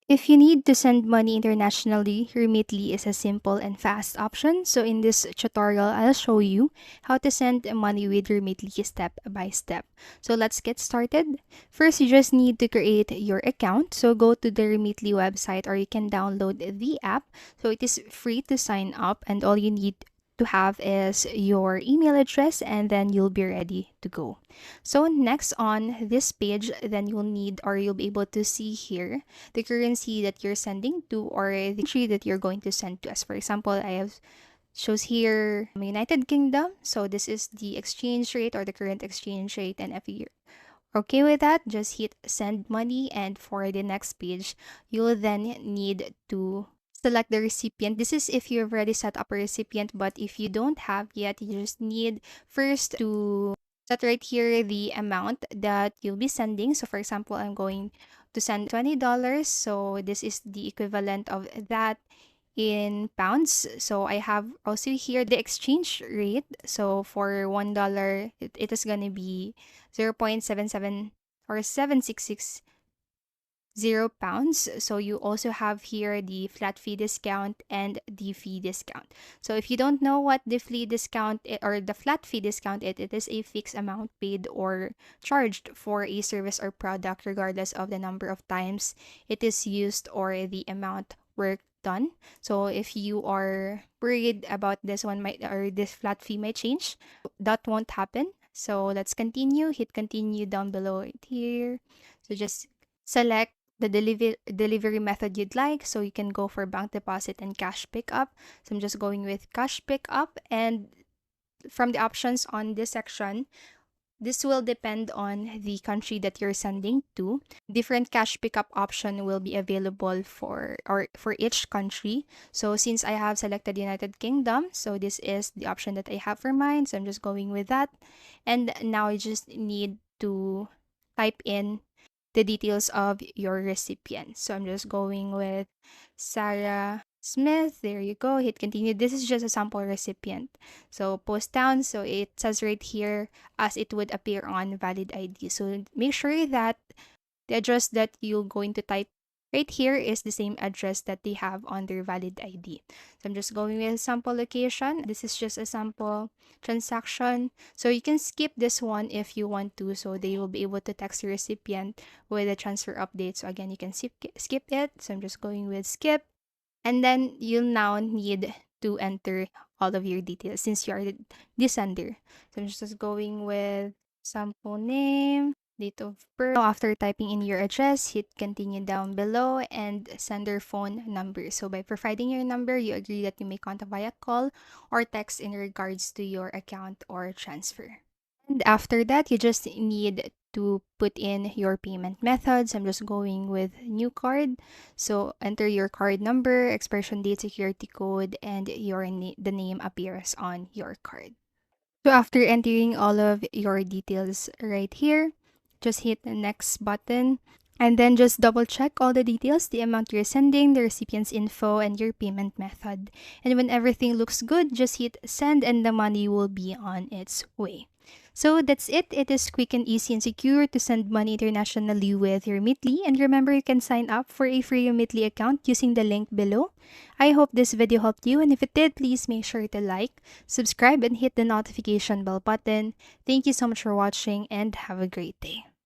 If you need to send money internationally, Remitly is a simple and fast option. So in this tutorial, I'll show you how to send money with Remitly step by step. So let's get started. First, you just need to create your account. So go to the Remitly website or you can download the app. So it is free to sign up and all you need to have is your email address and then you'll be ready to go. So next on this page, then you'll need or you'll be able to see here the currency that you're sending to or the country that you're going to send to. As for example, I have shows here United Kingdom. So this is the exchange rate or the current exchange rate. And if you're okay with that, just hit send money. And for the next page, you'll then need to select the recipient. This is if you've already set up a recipient, but if you don't have yet, you just need first to set right here the amount that you'll be sending. So for example, I'm going to send $20. So this is the equivalent of that in pounds. So I have also here the exchange rate. So for $1, it is gonna be 0.77 or 766 pounds. So you also have here the flat fee discount and the fee discount. So if you don't know what the fee discount or the flat fee discount it is a fixed amount paid or charged for a service or product regardless of the number of times it is used or the amount work done. So if you are worried about this one might or this flat fee might change, that won't happen. So let's continue. Hit continue down below right here. So just select the delivery method you'd like. So you can go for bank deposit and cash pickup. So I'm just going with cash pickup. And from the options on this section, this will depend on the country that you're sending to. Different cash pickup option will be available for each country. So since I have selected United Kingdom, so this is the option that I have for mine. So I'm just going with that. And now I just need to type in the details of your recipient. So I'm just going with Sarah Smith. There you go. Hit continue. This is just a sample recipient. So post down. So it says right here as it would appear on valid ID. So make sure that the address that you're going to type right here is the same address that they have on their valid ID. So I'm just going with sample location. This is just a sample transaction. So you can skip this one if you want to. So they will be able to text the recipient with a transfer update. So again, you can skip it. So I'm just going with skip. And then you'll now need to enter all of your details since you are the sender. So I'm just going with sample name, date of birth. Now, after typing in your address, hit continue down below and sender phone number. So by providing your number, you agree that you may contact via call or text in regards to your account or transfer. And after that, you just need to put in your payment methods. I'm just going with new card. So enter your card number, expiration date, security code, and the name appears on your card. So after entering all of your details right here, just hit the next button and then just double check all the details, the amount you're sending, the recipient's info, and your payment method. And when everything looks good, just hit send and the money will be on its way. So that's it. It is quick and easy and secure to send money internationally with your Remitly. And remember, you can sign up for a free Remitly account using the link below. I hope this video helped you, and if it did, please make sure to like, subscribe, and hit the notification bell button. Thank you so much for watching, and have a great day.